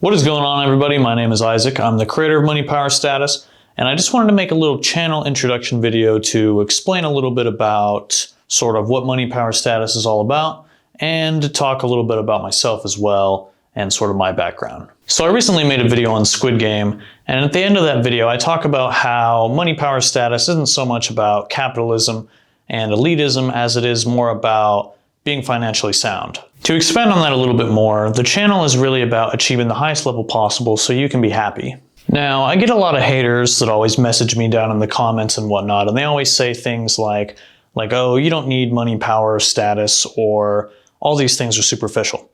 What is going on, everybody? My name is Isaac. I'm the creator of Money Power Status, and I just wanted to make a little channel introduction video to explain a little bit about sort of what Money Power Status is all about, and to talk a little bit about myself as well and sort of my background. So I recently made a video on Squid Game, and at the end of that video I talk about how Money Power Status isn't so much about capitalism and elitism as it is more about being financially sound. To expand on that a little bit more, the channel is really about achieving the highest level possible so you can be happy. Now, I get a lot of haters that always message me down in the comments and whatnot, and they always say things like, oh, you don't need money, power, status, or all these things are superficial.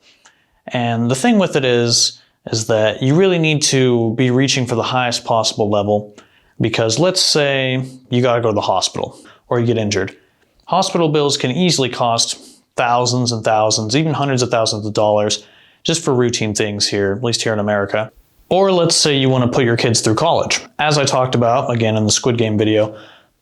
And the thing with it is that you really need to be reaching for the highest possible level, because let's say you gotta go to the hospital or you get injured. Hospital bills can easily cost thousands and thousands, even hundreds of thousands of dollars just for routine things here, at least here in America. Or let's say you want to put your kids through college. As I talked about, again, in the Squid Game video,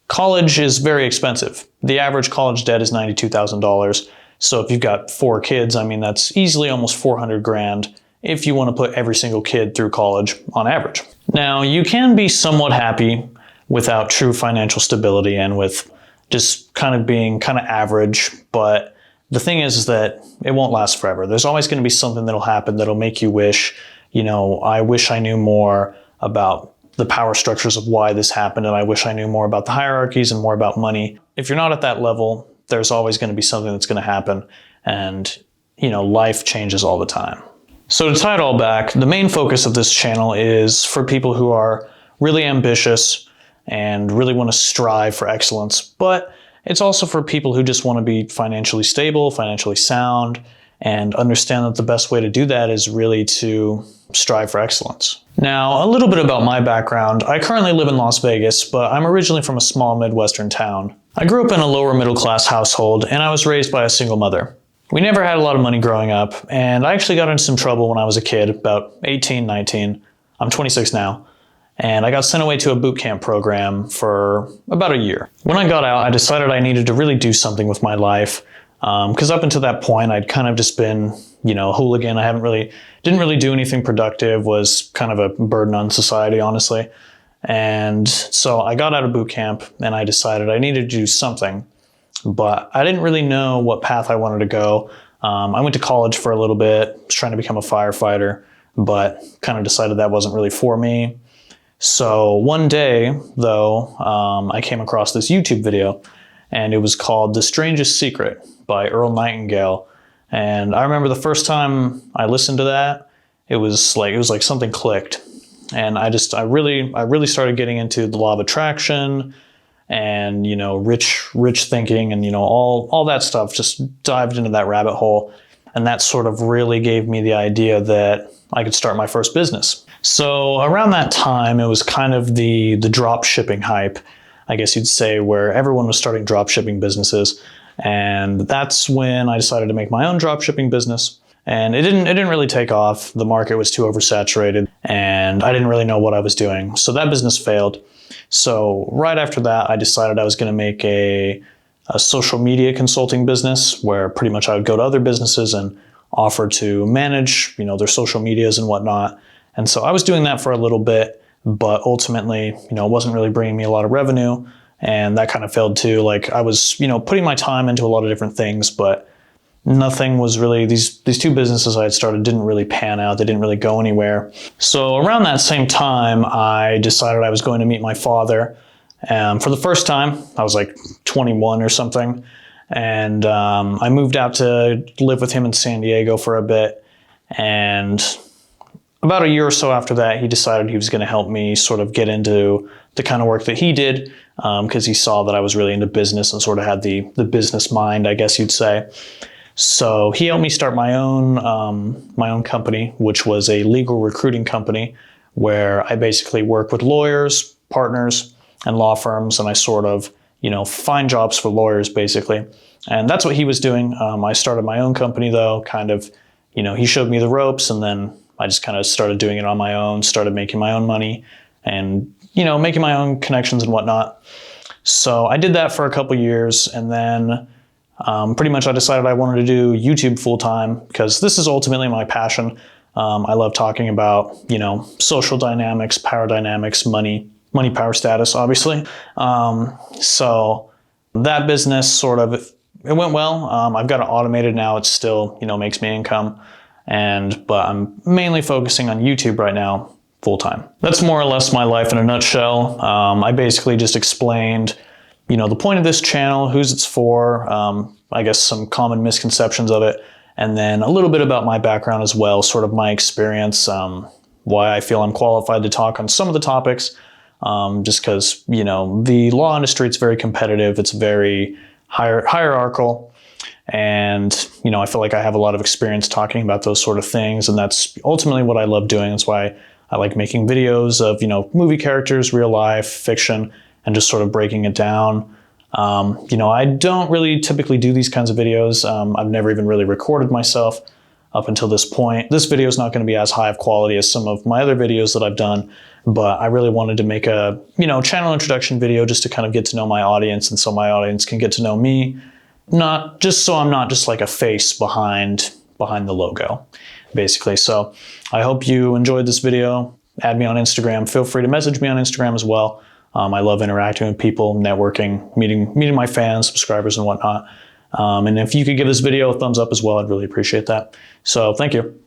college is very expensive. The average college debt is $92,000. So if you've got 4 kids, I mean, that's easily almost 400 grand if you want to put every single kid through college on average. Now, you can be somewhat happy without true financial stability and with just kind of being kind of average, but the thing is that it won't last forever. There's always going to be something that'll happen that'll make you wish, I wish I knew more about the power structures of why this happened, and I wish I knew more about the hierarchies and more about money. If you're not at that level, there's always going to be something that's going to happen, and, life changes all the time. So to tie it all back, the main focus of this channel is for people who are really ambitious and really want to strive for excellence, but it's also for people who just want to be financially stable, financially sound, and understand that the best way to do that is really to strive for excellence. Now, a little bit about my background. I currently live in Las Vegas, but I'm originally from a small Midwestern town. I grew up in a lower middle class household, and I was raised by a single mother. We never had a lot of money growing up, and I actually got into some trouble when I was a kid, about 18, 19. I'm 26 now. And I got sent away to a boot camp program for about a year. When I got out, I decided I needed to really do something with my life, because up until that point, I'd kind of just been, a hooligan. I didn't really do anything productive, was kind of a burden on society, honestly. And so I got out of boot camp and I decided I needed to do something, but I didn't really know what path I wanted to go. I went to college for a little bit, was trying to become a firefighter, but kind of decided that wasn't really for me. So one day, though, I came across this YouTube video, and it was called The Strangest Secret by Earl Nightingale. And I remember the first time I listened to that, it was like something clicked. And I really started getting into the law of attraction and, rich thinking and, all that stuff, just dived into that rabbit hole. And that sort of really gave me the idea that I could start my first business. So around that time, it was kind of the drop shipping hype, I guess you'd say, where everyone was starting drop shipping businesses. And that's when I decided to make my own drop shipping business. And it didn't really take off. The market was too oversaturated and I didn't really know what I was doing. So that business failed. So right after that, I decided I was going to make a social media consulting business where pretty much I would go to other businesses and offer to manage, their social medias and whatnot. And so I was doing that for a little bit, but ultimately, it wasn't really bringing me a lot of revenue, and that kind of failed too. I was, putting my time into a lot of different things, but nothing was really, these 2 businesses I had started didn't really pan out. They didn't really go anywhere. So around that same time, I decided I was going to meet my father. For the first time, I was like 21 or something. And I moved out to live with him in San Diego for a bit. And about a year or so after that, he decided he was going to help me sort of get into the kind of work that he did, because he saw that I was really into business and sort of had the business mind, I guess you'd say. So he helped me start my own company, which was a legal recruiting company where I basically work with lawyers, partners, and law firms, and I sort of, find jobs for lawyers, basically. And that's what he was doing. I started my own company, though, kind of, he showed me the ropes, and then I just kind of started doing it on my own, started making my own money and, making my own connections and whatnot. So I did that for a couple years, and then pretty much I decided I wanted to do YouTube full time because this is ultimately my passion. I love talking about, social dynamics, power dynamics, money, power, status, obviously. So that business it went well. I've got it automated now. It still, makes me income. But I'm mainly focusing on YouTube right now, full time. That's more or less my life in a nutshell. I basically just explained, the point of this channel, who's it's for, I guess some common misconceptions of it, and then a little bit about my background as well, sort of my experience, why I feel I'm qualified to talk on some of the topics, just because, the law industry, it's very competitive, it's very hierarchical, and, I feel like I have a lot of experience talking about those sort of things, and that's ultimately what I love doing. That's why I like making videos of, movie characters, real life, fiction, and just sort of breaking it down. I don't really typically do these kinds of videos. I've never even really recorded myself up until this point. This video is not going to be as high of quality as some of my other videos that I've done, but I really wanted to make a, channel introduction video just to kind of get to know my audience, and so my audience can get to know me, not just so I'm not just like a face behind the logo, basically. So I hope you enjoyed this video. Add me on Instagram. Feel free to message me on Instagram as well. I love interacting with people, networking, meeting my fans, subscribers, and whatnot. And if you could give this video a thumbs up as well, I'd really appreciate that. So thank you.